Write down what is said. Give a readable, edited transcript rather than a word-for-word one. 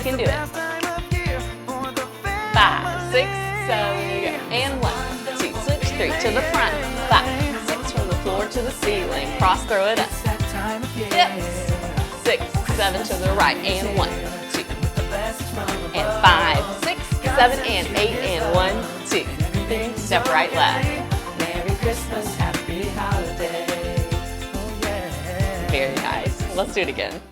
can do it. 5, 6, 7, we go. And 1, 2, switch, 3 to the front. 5, 6 from the floor to the ceiling. Cross, throw it up. Dips. 6, 7 to the right. And 1, 2. And 5, 6, 7, and 8. And 1, 2. 3, step right, left. Merry Christmas, happy holidays. Very nice. Let's do it again.